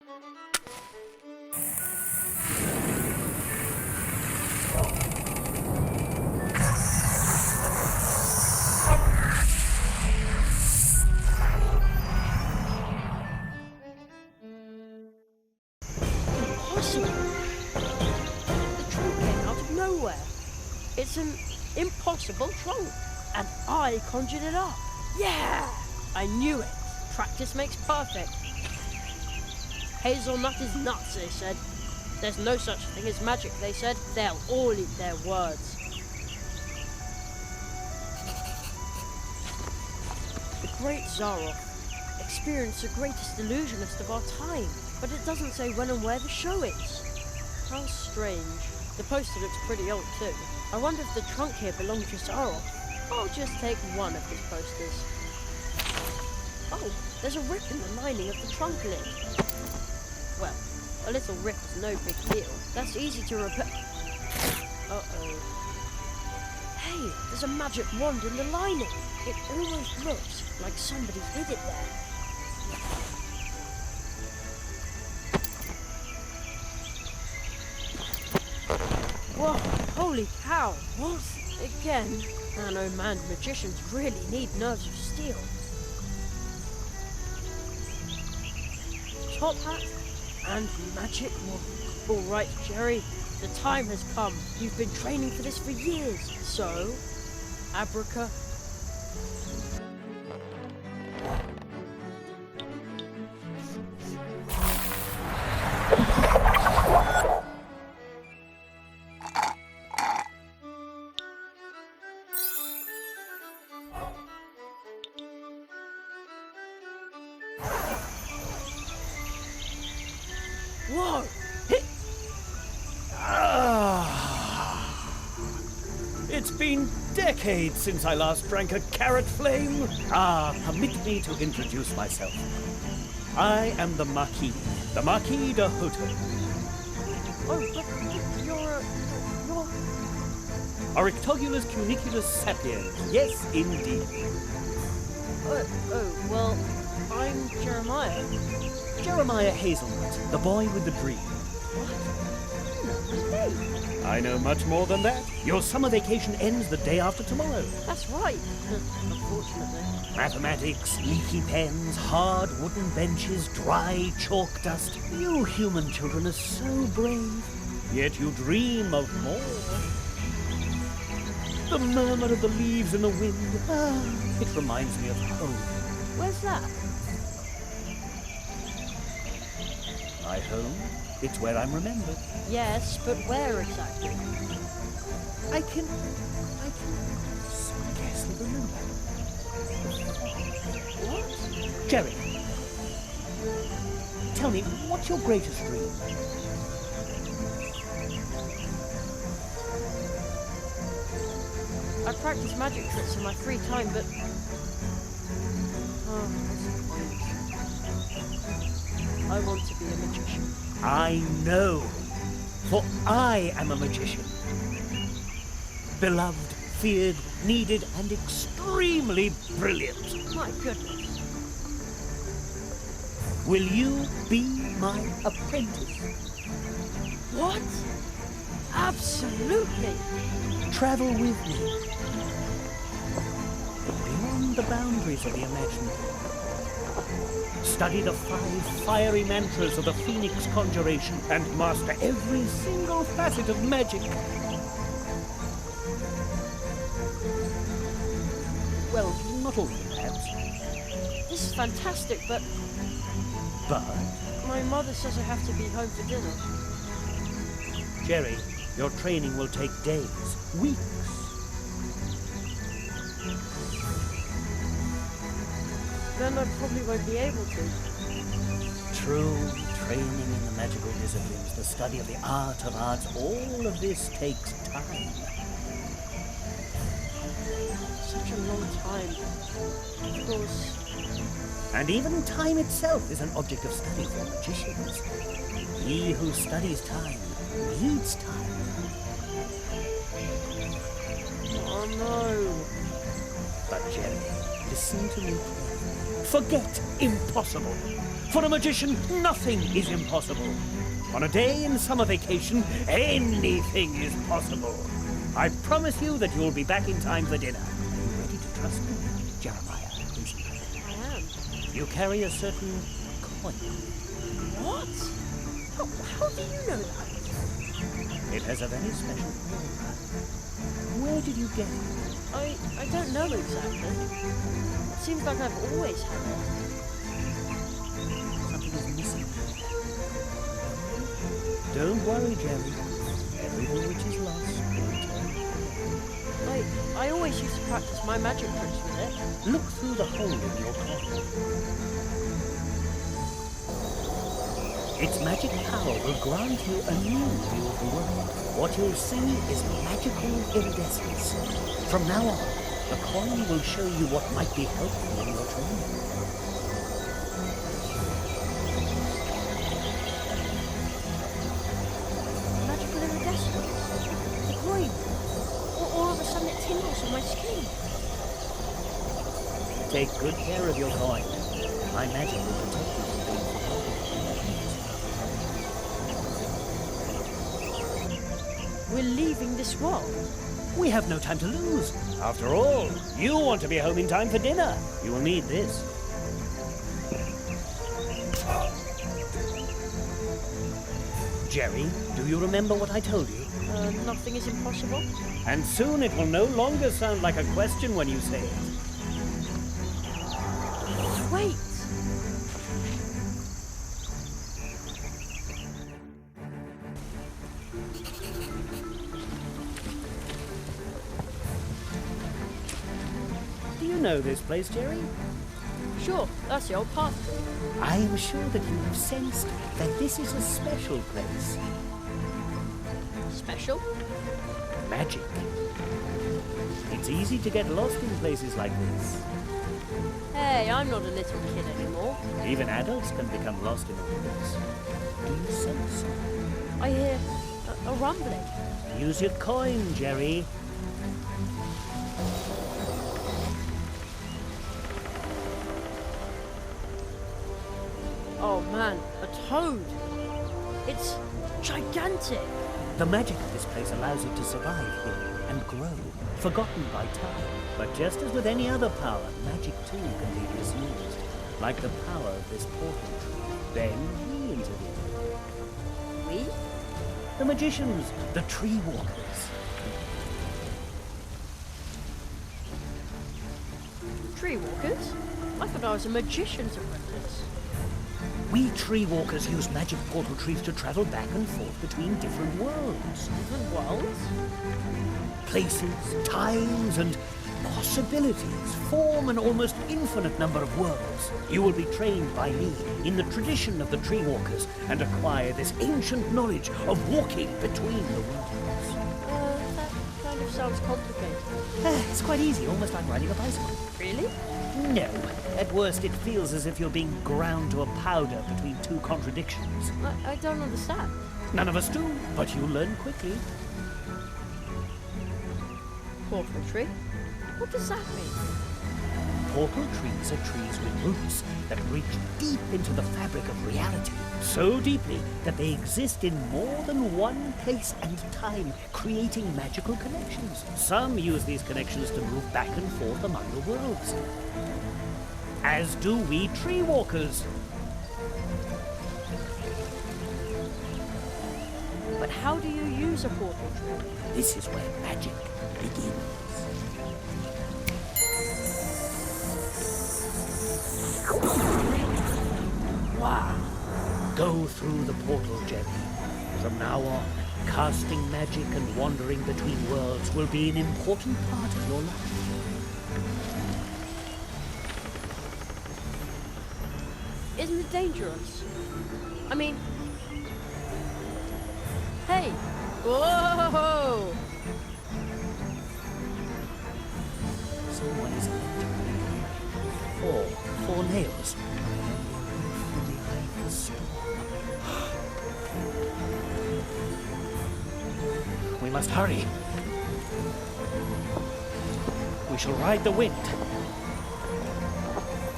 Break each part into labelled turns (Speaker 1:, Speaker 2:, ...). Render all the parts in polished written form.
Speaker 1: Impossible! The trunk came out of nowhere. It's an impossible trunk, and I conjured it up. Yeah! I knew it. Practice makes perfect. Hazelnut is nuts, they said. There's no such thing as magic, they said. They'll all eat their words. The great Zaroff experienced the greatest illusionist of our time, but it doesn't say when and where the show is. How strange. The poster looks pretty old too. I wonder if the trunk here belonged to Zaroff. I'll just take one of his posters. Oh, there's a rip in the lining of the trunk lid. Well, a little rip is no big deal. That's easy to repair. Uh-oh. Hey, there's a magic wand in the lining. It almost looks like somebody hid it there. Whoa, holy cow. What? Again? I know, man, magicians really need nerves of steel. Top hat and magic wand. All right, Jerry, the time has come. You've been training for this for years. So, abraca. Whoa!
Speaker 2: It's been decades since I last drank a carrot flame. Permit me to introduce myself. I am the Marquis de Hotto.
Speaker 1: Oh, but you're...
Speaker 2: Arictogulus cuniculus sapiens. Yes, indeed.
Speaker 1: Well, I'm Jeremiah.
Speaker 2: Jeremiah Hazelnut, the boy with the dream.
Speaker 1: What? You know my name.
Speaker 2: I know much more than that. Your summer vacation ends the day after tomorrow.
Speaker 1: That's right. Unfortunately.
Speaker 2: Mathematics, leaky pens, hard wooden benches, dry chalk dust. You human children are so brave. Yet you dream of more. The murmur of the leaves in the wind. It reminds me of home.
Speaker 1: Where's that?
Speaker 2: My home? It's where I'm remembered.
Speaker 1: Yes, but where exactly?
Speaker 2: I can scarcely remember.
Speaker 1: What?
Speaker 2: Jerry, tell me, what's your greatest dream?
Speaker 1: I practice magic tricks in my free time, but... I want to be a magician.
Speaker 2: I know, for I am a magician. Beloved, feared, needed, and extremely brilliant.
Speaker 1: My goodness.
Speaker 2: Will you be my apprentice?
Speaker 1: What? Absolutely.
Speaker 2: Travel with me. Beyond the boundaries of the imaginable. Study the 5 fiery mantras of the Phoenix Conjuration and master every single facet of magic. Well, not all of them, perhaps.
Speaker 1: This is fantastic, but...
Speaker 2: But,
Speaker 1: my mother says I have to be home for dinner.
Speaker 2: Jerry, your training will take days, weeks.
Speaker 1: Then I probably won't be able to.
Speaker 2: True, training in the magical disciplines, the study of the art of arts, all of this takes time.
Speaker 1: Such a long time. Of course.
Speaker 2: And even time itself is an object of study for magicians. He who studies time needs time.
Speaker 1: Oh no.
Speaker 2: But Jerry, listen to me. Forget impossible. For a magician, nothing is impossible. On a day in summer vacation, anything is possible. I promise you that you'll be back in time for dinner. Are you ready to trust me, Jeremiah?
Speaker 1: I am.
Speaker 2: You carry a certain coin.
Speaker 1: What? How do you know that?
Speaker 2: It has a very special aura. Where did you get it?
Speaker 1: I don't know exactly. It seems like I've always had it.
Speaker 2: Something is missing. Don't worry, Jerry. Everything which is lost will return.
Speaker 1: I always used to practice my magic tricks with it.
Speaker 2: Look through the hole in your coin. Its magic power will grant you a new view of the world. What you'll see is magical iridescence. From now on, the coin will show you what might be helpful in your training.
Speaker 1: Magical iridescence. The coin. All of a sudden it tingles on my skin.
Speaker 2: Take good care of your coin. My magic will protect you from being forgotten.
Speaker 1: We're leaving this world.
Speaker 2: We have no time to lose. After all, you want to be home in time for dinner. You will need this. Jerry, do you remember what I told you?
Speaker 1: Nothing is impossible.
Speaker 2: And soon it will no longer sound like a question when you say it.
Speaker 1: Wait.
Speaker 2: Do you know this place, Jerry?
Speaker 1: Sure, that's the old path.
Speaker 2: I am sure that you have sensed that this is a special place.
Speaker 1: Special?
Speaker 2: Magic. It's easy to get lost in places like this.
Speaker 1: Hey, I'm not a little kid anymore.
Speaker 2: Even adults can become lost in the woods. Do you sense something?
Speaker 1: I hear a rumbling.
Speaker 2: Use your coin, Jerry.
Speaker 1: Oh man, a toad. It's gigantic.
Speaker 2: The magic of this place allows it to survive here and grow, forgotten by time. But just as with any other power, magic too can be misused, like the power of this portal tree. Then we intervene.
Speaker 1: We?
Speaker 2: The magicians, the tree walkers.
Speaker 1: Tree walkers? I thought I was a magician's apprentice.
Speaker 2: We tree walkers use magic portal trees to travel back and forth between different worlds.
Speaker 1: Different worlds?
Speaker 2: Places, times, and possibilities form an almost infinite number of worlds. You will be trained by me in the tradition of the tree walkers and acquire this ancient knowledge of walking between the worlds.
Speaker 1: That kind of sounds complicated.
Speaker 2: It's quite easy, almost like riding a bicycle.
Speaker 1: Really?
Speaker 2: No. At worst, it feels as if you're being ground to a powder between two contradictions.
Speaker 1: I don't understand.
Speaker 2: None of us do, but you'll learn quickly.
Speaker 1: Portal tree? What does that mean?
Speaker 2: Portal trees are trees with roots that reach deep into the fabric of reality. So deeply that they exist in more than one place and time, creating magical connections. Some use these connections to move back and forth among the worlds. As do we tree walkers.
Speaker 1: But how do you use a portal tree?
Speaker 2: This is where magic begins. Wow. Go through the portal, Jerry. From now on, casting magic and wandering between worlds will be an important part of your life.
Speaker 1: Isn't it dangerous? I mean... Hey! Whoa!
Speaker 2: Someone is entering. Four nails. From the eye of the storm. We must hurry. We shall ride the wind,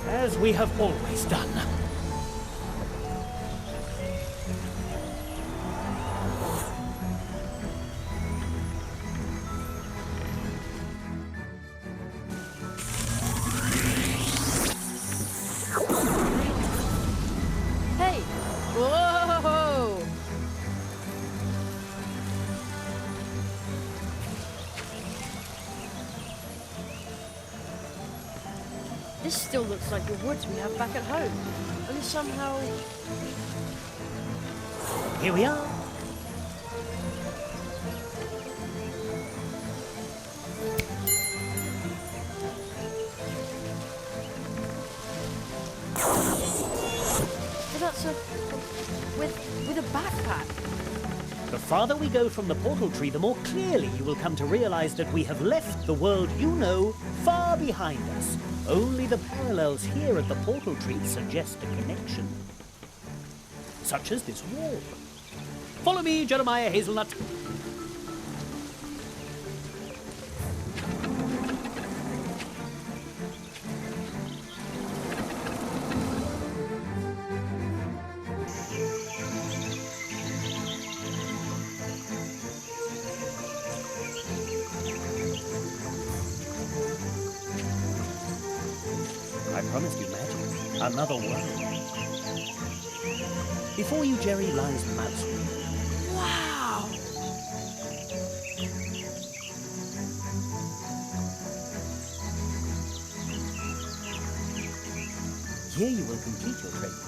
Speaker 2: as we have always done.
Speaker 1: This still looks like the woods we have back at home. Only somehow...
Speaker 2: Here we are.
Speaker 1: But that's a... with a backpack.
Speaker 2: The farther we go from the portal tree, the more clearly you will come to realize that we have left the world you know far behind us. Only the parallels here at the portal tree suggest a connection. Such as this wall. Follow me, Jeremiah Hazelnut. I promised you magic. Another world. Before you, Jerry, lies Mousewood.
Speaker 1: Wow!
Speaker 2: Here you will complete your training.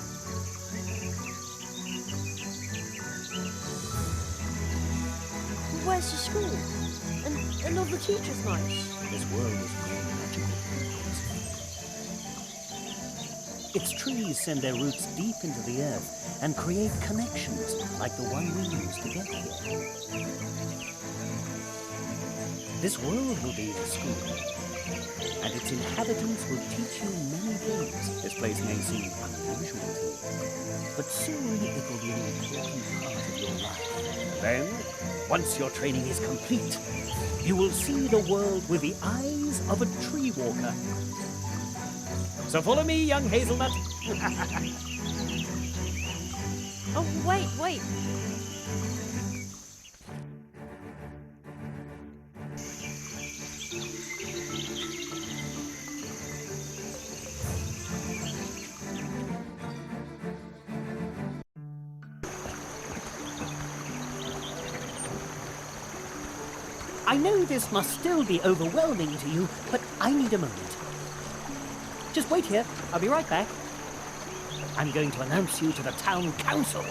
Speaker 1: Where's the school? And all the teachers nice?
Speaker 2: This world is really magical. Its trees send their roots deep into the earth and create connections like the one we use to get here. This world will be a school, and its inhabitants will teach you many things. This place may seem unusual to you, but soon it will be an important part of your life. Then, once your training is complete, you will see the world with the eyes of a tree walker. So follow me, young hazelnut.
Speaker 1: Oh, wait.
Speaker 2: I know this must still be overwhelming to you, but I need a moment. Just wait here. I'll be right back. I'm going to announce you to the town council.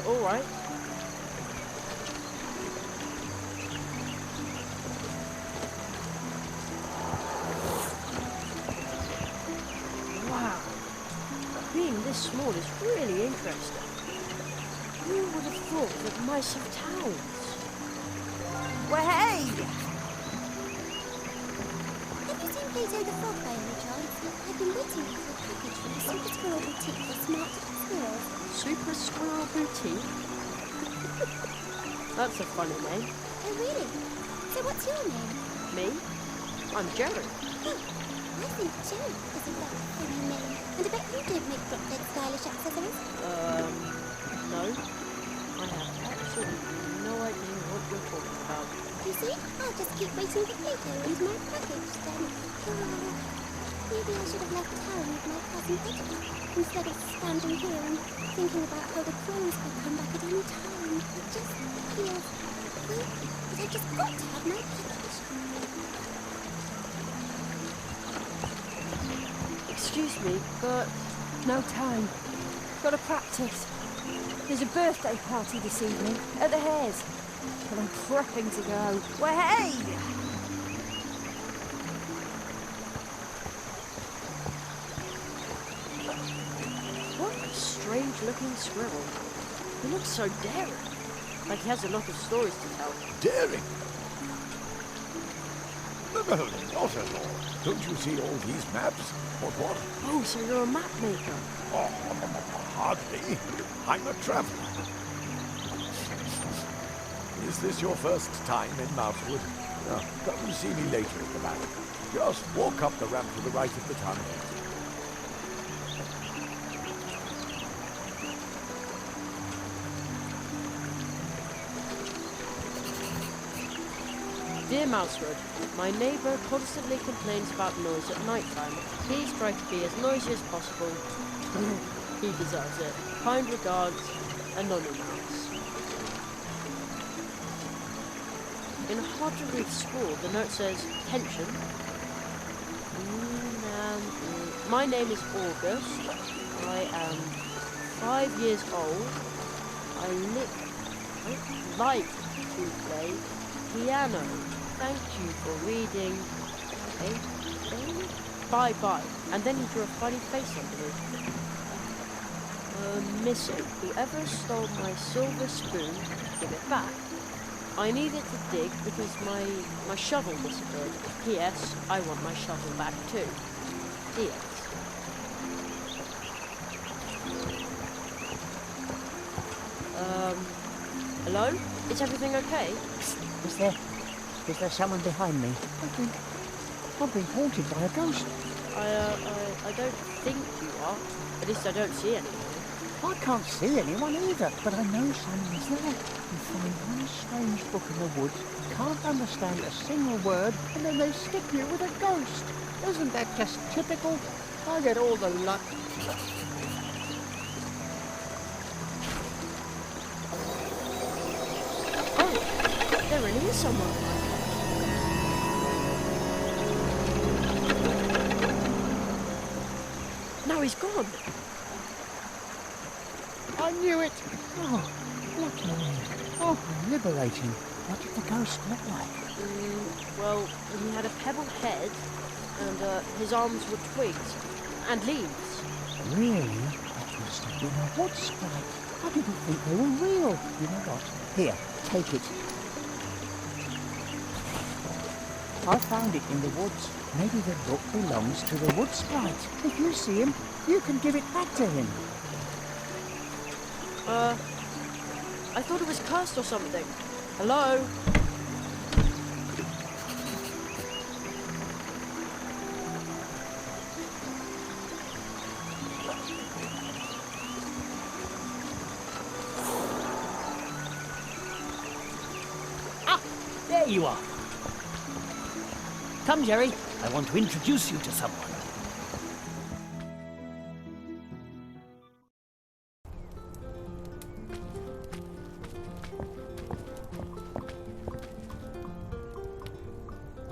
Speaker 1: All right. Wow. Being this small is really interesting. Who would have thought that mice have towns? Well, hey!
Speaker 3: Have you seen Plato the Frog by any chance? I've been waiting for a package from the Super Squirrel Boutique for smart squirrels.
Speaker 1: Super Squirrel Boutique? That's a funny name.
Speaker 3: Oh, really? So what's your name?
Speaker 1: Me? I'm Jerry.
Speaker 3: Oh, I think Jerry is a very funny name. And I bet you don't make drop-dead stylish accessories.
Speaker 1: No. I have absolutely no idea what you're talking about.
Speaker 3: You see? I'll just keep waiting for Plato and my package then. Maybe I should have left town with my cousin Eddie, instead of standing here and thinking about how the crows could come back at any time. It just feels weird, but I've just got to have my package.
Speaker 1: Excuse me, but no time. Gotta practice. There's a birthday party this evening at the Hares, and I'm prepping to go. Well, hey! What a strange-looking squirrel. He looks so daring, like he has a lot of stories to tell.
Speaker 4: Daring? No, not at all. Don't you see all these maps? What?
Speaker 1: Oh, so you're a map maker?
Speaker 4: Oh, hardly. I'm a traveler. Is this your first time in Mousewood? Come and see me later at the back. Just walk up the ramp to the right of the tunnel.
Speaker 1: Dear Mousewood, my neighbour constantly complains about noise at night time. Please try to be as noisy as possible. He deserves it. Kind regards, Anonymous. In hard-to-read scrawl, the note says, tension. My name is August. I am 5 years old. I like to play piano. Thank you for reading. Bye. And then he drew a funny face underneath. Missing. Whoever stole my silver spoon, give it back. I need it to dig because my shovel disappeared. P.S. I want my shovel back too. P.S. Hello? Is everything okay?
Speaker 2: Is there someone behind me? I'm being haunted by a ghost.
Speaker 1: I don't think you are. At least I don't see anyone.
Speaker 2: I can't see anyone either, but I know someone is there. You find one strange book in the woods, can't understand a single word, and then they stick you with a ghost. Isn't that just typical? I get all the luck.
Speaker 1: Oh, there really is someone. Now he's gone.
Speaker 2: I knew it! Oh, lucky me. Oh, liberating. What did the ghost look like?
Speaker 1: Well, he had a pebble head, and his arms were twigs and leaves.
Speaker 2: Really? That must have been a wood sprite. I didn't think they were real. You know what? Here, take it. I found it in the woods. Maybe the book belongs to the wood sprite. If you see him, you can give it back to him.
Speaker 1: I thought it was cursed or something. Hello?
Speaker 2: Ah, there you are. Come, Jerry. I want to introduce you to someone.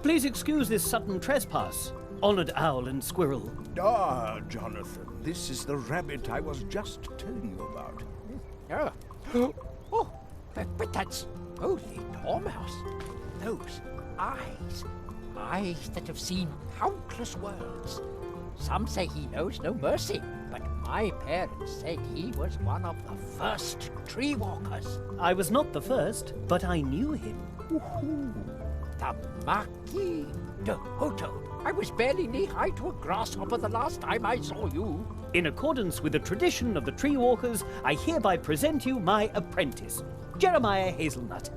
Speaker 2: Please excuse this sudden trespass, honoured owl and squirrel.
Speaker 4: Ah, Jonathan, this is the rabbit I was just telling you about.
Speaker 5: But that's only Dormouse. Those eyes that have seen countless worlds. Some say he knows no mercy, but my parents said he was one of the first tree walkers.
Speaker 2: I was not the first, but I knew him.
Speaker 5: The Marquis de Hotto. I was barely knee-high to a grasshopper the last time I saw you.
Speaker 2: In accordance with the tradition of the tree walkers, I hereby present you my apprentice, Jeremiah Hazelnut.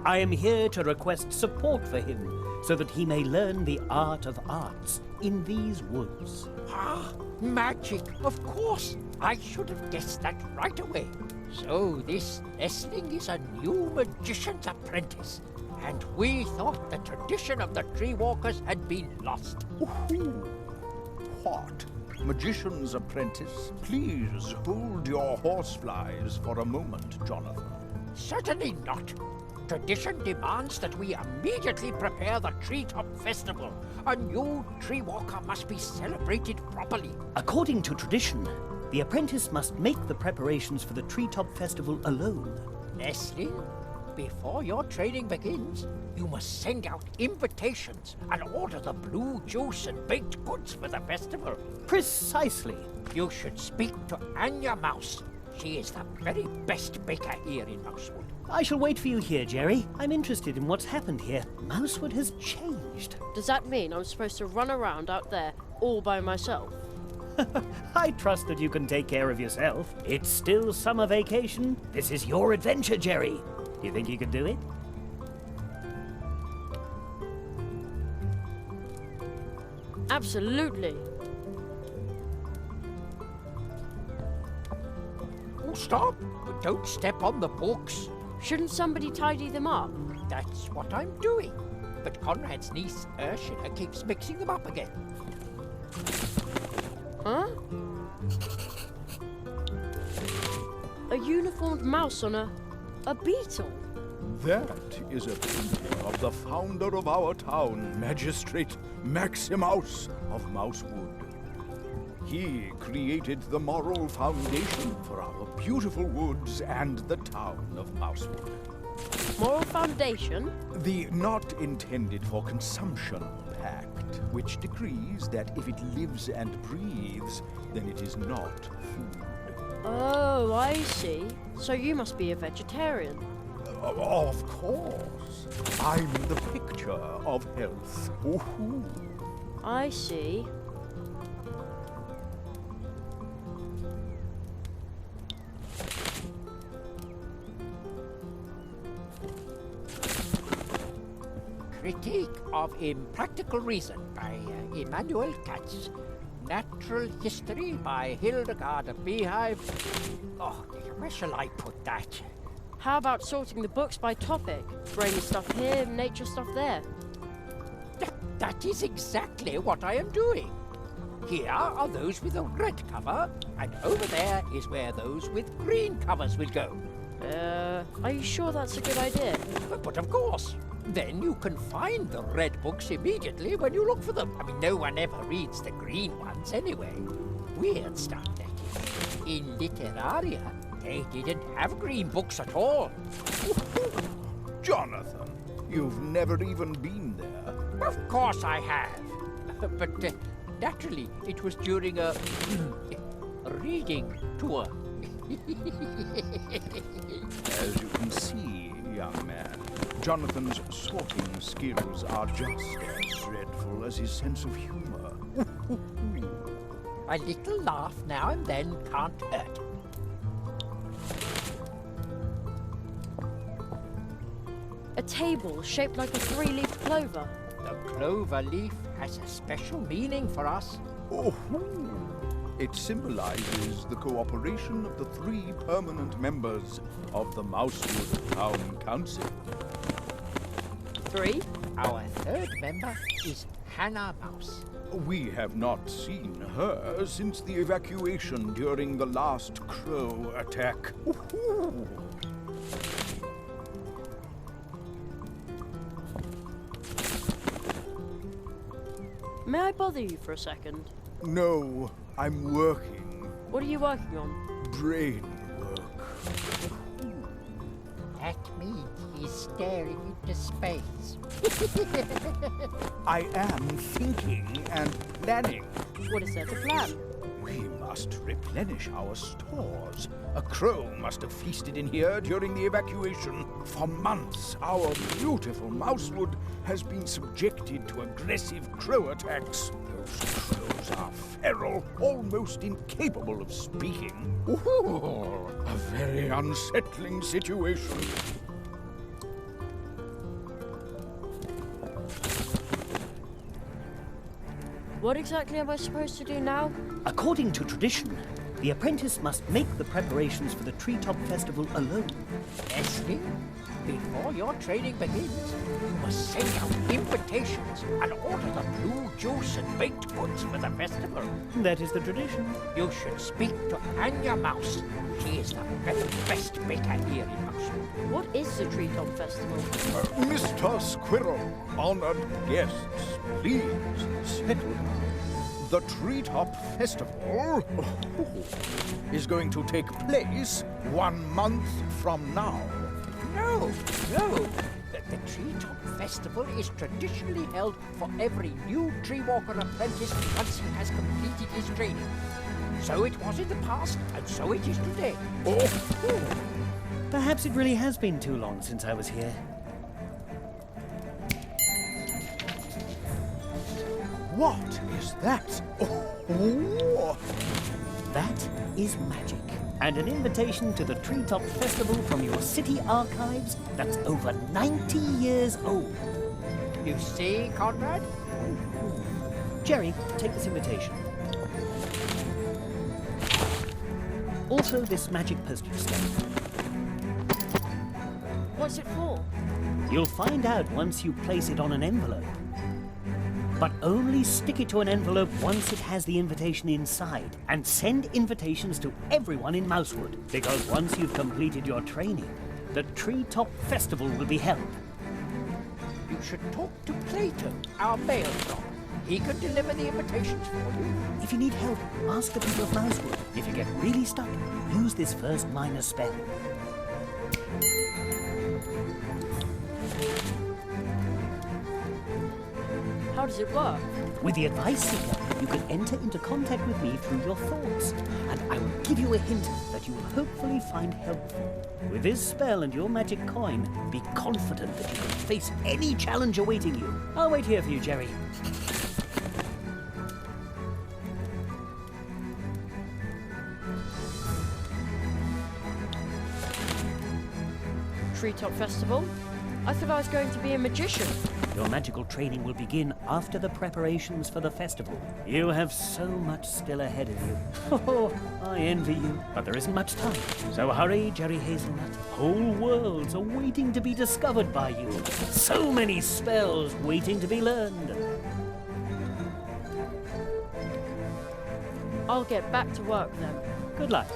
Speaker 2: I am here to request support for him, so that he may learn the art of arts in these woods.
Speaker 5: Ah, magic, of course. I should have guessed that right away. So this nestling is a new magician's apprentice. And we thought the tradition of the tree walkers had been lost.
Speaker 4: What? Magician's apprentice? Please hold your horseflies for a moment, Jonathan.
Speaker 5: Certainly not. Tradition demands that we immediately prepare the Treetop Festival. A new tree walker must be celebrated properly.
Speaker 2: According to tradition, the apprentice must make the preparations for the Treetop Festival alone.
Speaker 5: Nestling, before your training begins, you must send out invitations and order the blue juice and baked goods for the festival.
Speaker 2: Precisely.
Speaker 5: You should speak to Anya Mouse. She is the very best baker here in Mousewood.
Speaker 2: I shall wait for you here, Jerry. I'm interested in what's happened here. Mousewood has changed.
Speaker 1: Does that mean I'm supposed to run around out there all by myself?
Speaker 2: I trust that you can take care of yourself. It's still summer vacation. This is your adventure, Jerry. Do you think you can do it?
Speaker 1: Absolutely.
Speaker 5: Oh, stop! Don't step on the books.
Speaker 1: Shouldn't somebody tidy them up?
Speaker 5: That's what I'm doing. But Conrad's niece, Ursula, keeps mixing them up again.
Speaker 1: Huh? A uniformed mouse on a beetle?
Speaker 6: That is a painting of the founder of our town, Magistrate Maximus of Mousewood. He created the moral foundation for our beautiful woods and the town of Mousewood.
Speaker 1: Moral foundation?
Speaker 6: The not intended for consumption pact, which decrees that if it lives and breathes, then it is not food.
Speaker 1: Oh, I see. So you must be a vegetarian.
Speaker 6: Of course. I'm the picture of health. Ooh.
Speaker 1: I see.
Speaker 5: Critique of Impractical Reason by Immanuel Katz. Natural History by Hildegard of Beehive. Oh, where shall I put that?
Speaker 1: How about sorting the books by topic? Brainy stuff here, nature stuff there.
Speaker 5: That is exactly what I am doing. Here are those with a red cover, and over there is where those with green covers will go.
Speaker 1: Are you sure that's a good idea?
Speaker 5: But of course. Then you can find the red books immediately when you look for them. I mean, no one ever reads the green ones anyway. Weird stuff, that is. In Literaria, they didn't have green books at all.
Speaker 6: Jonathan, you've never even been there.
Speaker 5: Of course I have. But naturally, it was during a reading tour.
Speaker 6: As you can see, young man, Jonathan's sorting skills are just as dreadful as his sense of humor.
Speaker 5: A little laugh now and then can't hurt.
Speaker 1: A table shaped like a three-leaf clover.
Speaker 5: The clover leaf has a special meaning for us.
Speaker 6: Oh, it symbolizes the cooperation of the 3 permanent members of the Mousewood Town Council.
Speaker 1: 3?
Speaker 5: Our 3rd member is Hannah Mouse.
Speaker 6: We have not seen her since the evacuation during the last crow attack.
Speaker 1: May I bother you for a second?
Speaker 6: No, I'm working.
Speaker 1: What are you working on?
Speaker 6: Brain work.
Speaker 5: That means he's staring into space.
Speaker 6: I am thinking and planning.
Speaker 1: What is there to plan?
Speaker 6: We must replenish our stores. A crow must have feasted in here during the evacuation. For months, our beautiful Mousewood has been subjected to aggressive crow attacks. Those crows are feral, almost incapable of speaking. Ooh, a very unsettling situation.
Speaker 1: What exactly am I supposed to do now?
Speaker 2: According to tradition, the apprentice must make the preparations for the Treetop Festival alone.
Speaker 5: Leslie, before your training begins, you must send out invitations and order the blue juice and baked goods for the festival.
Speaker 2: That is the tradition.
Speaker 5: You should speak to Anya Mouse. She is the very best baker here in Mousewood.
Speaker 1: What is the Treetop Festival?
Speaker 6: Mr. Squirrel, honored guests, please settle down. The Treetop Festival is going to take place 1 month from now.
Speaker 5: No. The Treetop Festival is traditionally held for every new tree walker apprentice once he has completed his training. So it was in the past, and so it is today.
Speaker 2: Perhaps it really has been too long since I was here.
Speaker 6: What is that? Oh.
Speaker 2: That is magic. And an invitation to the Treetop Festival from your city archives that's over 90 years old.
Speaker 5: You see, Conrad?
Speaker 2: Jerry, take this invitation. Also this magic postage stamp.
Speaker 1: What's it for?
Speaker 2: You'll find out once you place it on an envelope. But only stick it to an envelope once it has the invitation inside, and send invitations to everyone in Mousewood, because once you've completed your training, the Treetop Festival will be held.
Speaker 5: You should talk to Plato, our mail drop. He can deliver the invitations for you.
Speaker 2: If you need help, ask the people of Mousewood. If you get really stuck, use this first minor spell.
Speaker 1: How does it work?
Speaker 2: With the Advice Seeker, you can enter into contact with me through your thoughts, and I will give you a hint that you will hopefully find helpful. With this spell and your magic coin, be confident that you can face any challenge awaiting you. I'll wait here for you, Jerry.
Speaker 1: Treetop Festival? I thought I was going to be a magician.
Speaker 2: Your magical training will begin after the preparations for the festival. You have so much still ahead of you. Oh, I envy you. But there isn't much time. So hurry, Jerry Hazelnut. Whole worlds are waiting to be discovered by you. So many spells waiting to be learned.
Speaker 1: I'll get back to work then.
Speaker 2: Good luck.